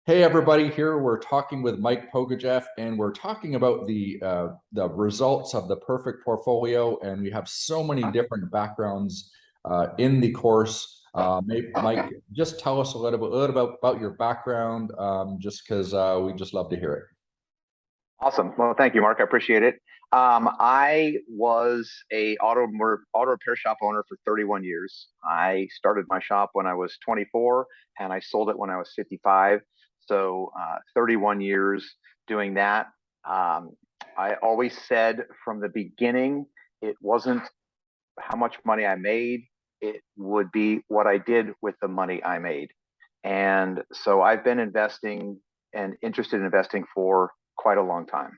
Hey everybody, here we're talking with Mike Pogojeff, and we're talking about the results of the perfect portfolio, and we have so many different backgrounds in the course. Mike, just tell us a little bit about your background, just because we just love to hear it. Awesome. Well, thank you, Mark. I appreciate it. I was a auto repair shop owner for 31 years. I started my shop when I was 24, and I sold it when I was 55. So 31 years doing that. I always said from the beginning, it wasn't how much money I made, it would be what I did with the money I made. And so I've been investing and interested in investing for quite a long time.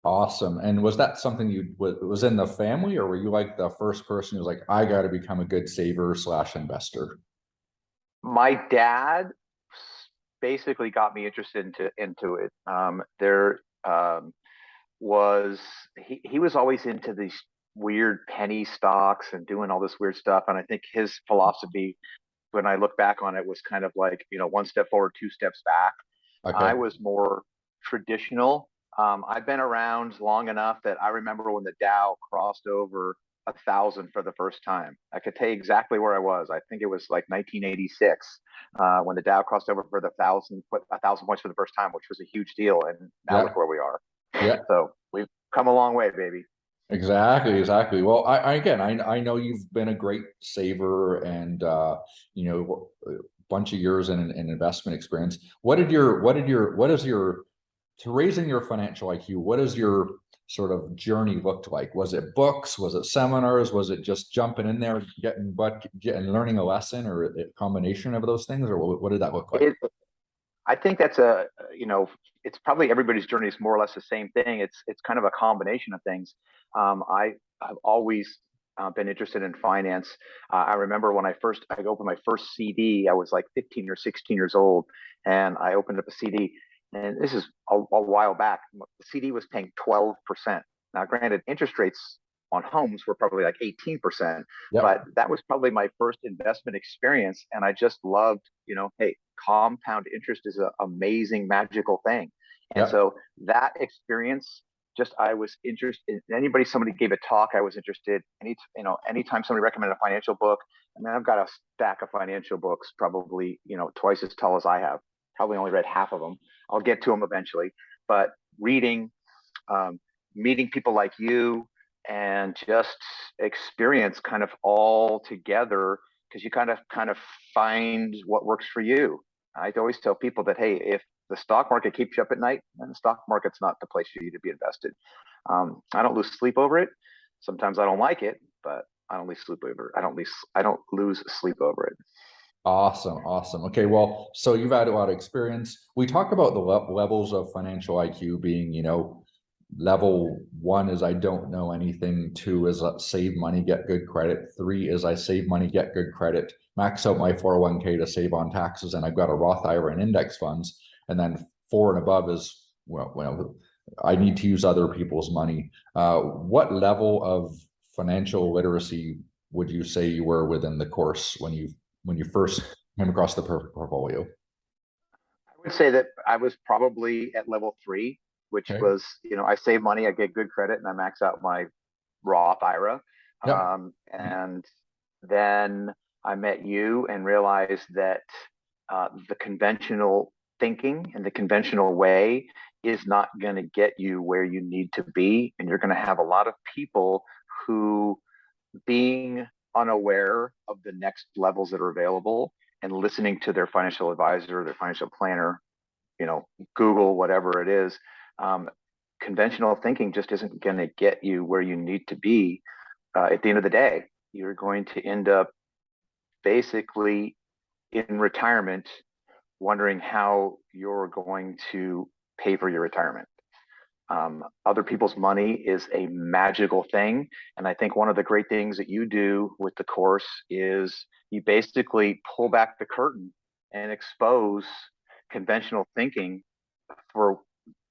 Awesome. And was that something you was in the family, or were you like the first person who was like, I got to become a good saver slash investor? My dad basically got me interested into it. There was he was always into these weird penny stocks and doing all this weird stuff. And I think his philosophy, when I look back on it, was kind of like, one step forward, two steps back. Okay. I was more traditional. I've been around long enough that I remember when the Dow crossed over 1,000 for the first time. I could tell you exactly where I was. I think it was like 1986 when the Dow crossed over for the 1,000 points for the first time, which was a huge deal. And now Yeah. look where we are. Yeah. So we've come a long way, baby. Exactly. Well, I know you've been a great saver and a bunch of years in investment experience. What is your to raising your financial IQ? What is your sort of journey looked like? Was it books? Was it seminars? Was it just jumping in there, getting learning a lesson, or a combination of those things, or what did that look like? It, I think it's probably everybody's journey is more or less the same thing. It's kind of a combination of things. I've always been interested in finance. I remember when I opened my first CD, I was like 15 or 16 years old, and I opened up a CD, and this is a while back. The CD was paying 12%. Now, granted, interest rates on homes were probably like 18%, Yep. but that was probably my first investment experience, and I just loved, hey, compound interest is an amazing, magical thing. And Yep. so that experience, just I was interested in somebody gave a talk, I was interested. Anytime somebody recommended a financial book, I mean, I've got a stack of financial books, probably, twice as tall as I have. Probably only read half of them. I'll get to them eventually. But reading, meeting people like you, and just experience kind of all together, because you kind of find what works for you. I always tell people that, hey, if the stock market keeps you up at night, then the stock market's not the place for you to be invested. I don't lose sleep over it. Sometimes I don't like it, but I don't lose sleep over it. I don't lose sleep over it. Awesome. Okay, well, so you've had a lot of experience. We talk about the levels of financial IQ being, level one is I don't know anything. Two is save money, get good credit. Three is I save money, get good credit, max out my 401k to save on taxes, and I've got a Roth IRA and index funds. And then four and above is, I need to use other people's money. What level of financial literacy would you say you were within the course when you first came across the portfolio? I would say that I was probably at level three, which Okay. was, I save money, I get good credit, and I max out my Roth IRA. Yep. And then I met you and realized that the conventional thinking and the conventional way is not going to get you where you need to be. And you're going to have a lot of people who, being unaware of the next levels that are available and listening to their financial advisor, their financial planner, Google, whatever it is, um, conventional thinking just isn't going to get you where you need to be. At the end of the day, you're going to end up basically in retirement wondering how you're going to pay for your retirement. Other people's money is a magical thing. And I think one of the great things that you do with the course is you basically pull back the curtain and expose conventional thinking for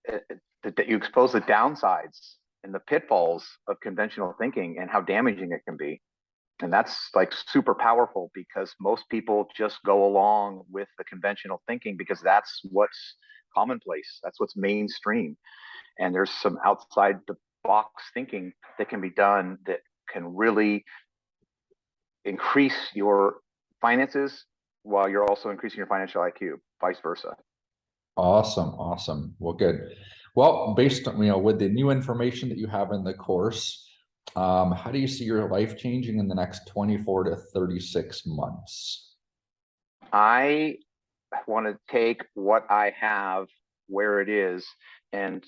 that you expose the downsides and the pitfalls of conventional thinking and how damaging it can be. And that's like super powerful because most people just go along with the conventional thinking because that's what's commonplace, that's what's mainstream. And there's some outside the box thinking that can be done that can really increase your finances while you're also increasing your financial IQ, vice versa. Awesome, awesome. Well, good. Well, based on, with the new information that you have in the course, how do you see your life changing in the next 24 to 36 months? I want to take what I have where it is and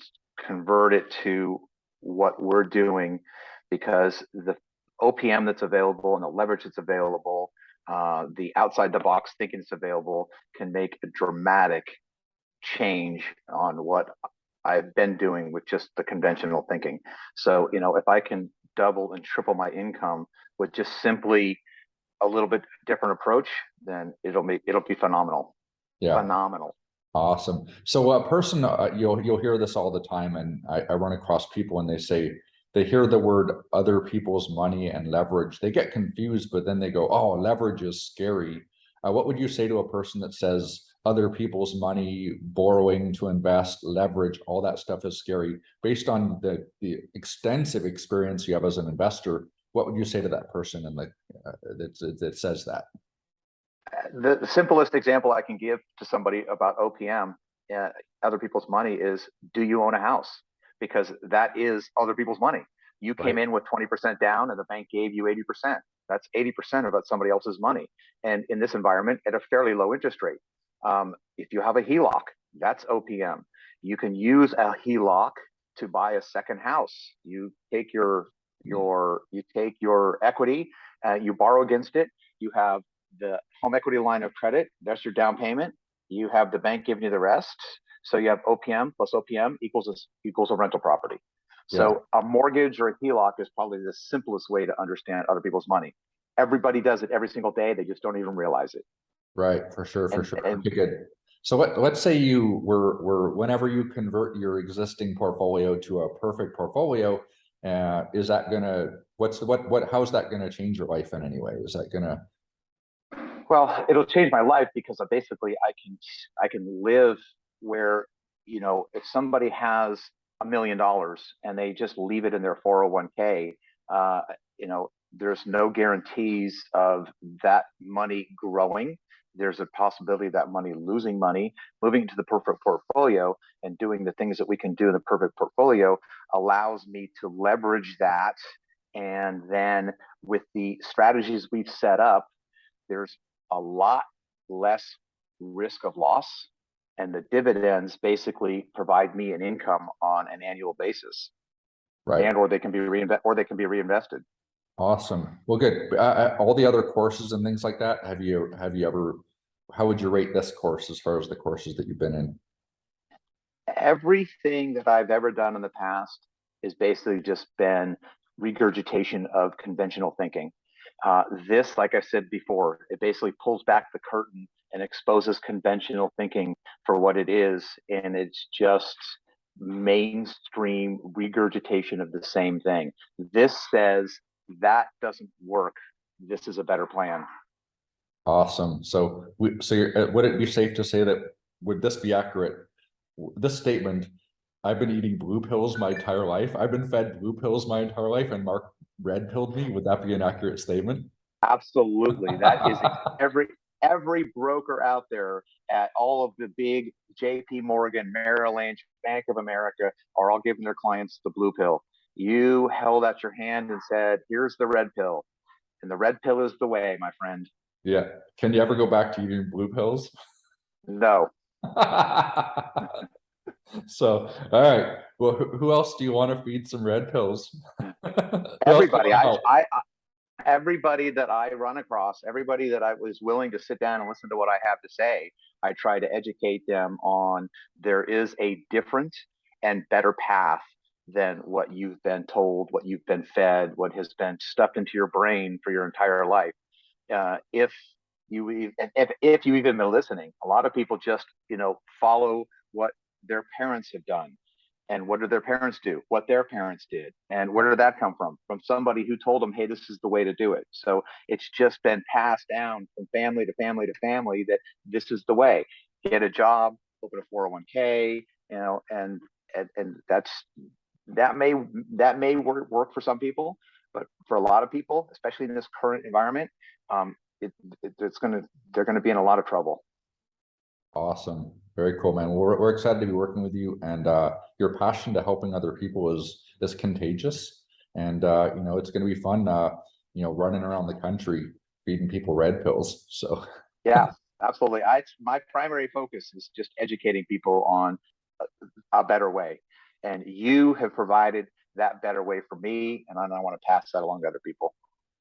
convert it to what we're doing because the OPM that's available and the leverage that's available, the outside the box thinking that's available can make a dramatic change on what I've been doing with just the conventional thinking. So, if I can double and triple my income with just simply a little bit different approach, then it'll be phenomenal. Yeah. Phenomenal. Awesome. So a person, you'll hear this all the time, and I run across people and they say they hear the word other people's money and leverage. They get confused, but then they go, "Oh, leverage is scary." What would you say to a person that says other people's money, borrowing to invest, leverage, all that stuff is scary? Based on the extensive experience you have as an investor, what would you say to that person and that says that? The simplest example I can give to somebody about OPM, other people's money, is do you own a house? Because that is other people's money. You came Right. in with 20% down and the bank gave you 80%. That's 80% of somebody else's money. And in this environment, at a fairly low interest rate. If you have a HELOC, that's OPM. You can use a HELOC to buy a second house. You take your equity, you borrow against it. You have the home equity line of credit. That's your down payment. You have the bank giving you the rest. So you have OPM plus OPM equals a rental property. Yeah. So a mortgage or a HELOC is probably the simplest way to understand other people's money. Everybody does it every single day. They just don't even realize it. Right, for sure, for And sure. and Okay, good. So let's say you were whenever you convert your existing portfolio to a perfect portfolio, is that gonna how's that gonna change your life in any way? Is that gonna well, it'll change my life because basically I can live where, if somebody has $1 million and they just leave it in their 401k, there's no guarantees of that money growing. There's a possibility of that money losing money. Moving to the perfect portfolio and doing the things that we can do in the perfect portfolio allows me to leverage that. And then with the strategies we've set up, there's a lot less risk of loss, and the dividends basically provide me an income on an annual basis, right? and or they can be reinvested. Awesome. Well, good. All the other courses and things like that, have you ever, how would you rate this course as far as the courses that you've been in? Everything that I've ever done in the past has basically just been regurgitation of conventional thinking. This, like I said before, it basically pulls back the curtain and exposes conventional thinking for what it is. And it's just mainstream regurgitation of the same thing. This says that doesn't work. This is a better plan. Awesome. So would it be safe to say that, would this be accurate? This statement, I've been eating blue pills my entire life. I've been fed blue pills my entire life, and Mark red pilled me. Would that be an accurate statement? Absolutely. That is every broker out there at all of the big JP Morgan, Merrill Lynch, Bank of America are all giving their clients the blue pill. You held out your hand and said, "Here's the red pill." And the red pill is the way, my friend. Yeah. Can you ever go back to eating blue pills? No. So, all right. Well, who else do you want to feed some red pills? Who else do you Everybody. want to help? Everybody that I run across, everybody that I was willing to sit down and listen to what I have to say, I try to educate them on there is a different and better path than what you've been told, what you've been fed, what has been stuffed into your brain for your entire life. If if you even been listening, a lot of people just follow what their parents have done. And what did their parents do? What their parents did. And where did that come from? From somebody who told them, hey, this is the way to do it. So it's just been passed down from family to family to family that this is the way. Get a job, open a 401k, and that may work for some people, but for a lot of people, especially in this current environment, um, they're gonna be in a lot of trouble. Awesome. Very cool, man. We're excited to be working with you, and your passion to helping other people is contagious. And it's going to be fun, running around the country feeding people red pills. So Yeah, absolutely. My primary focus is just educating people on a better way, and you have provided that better way for me, and I want to pass that along to other people.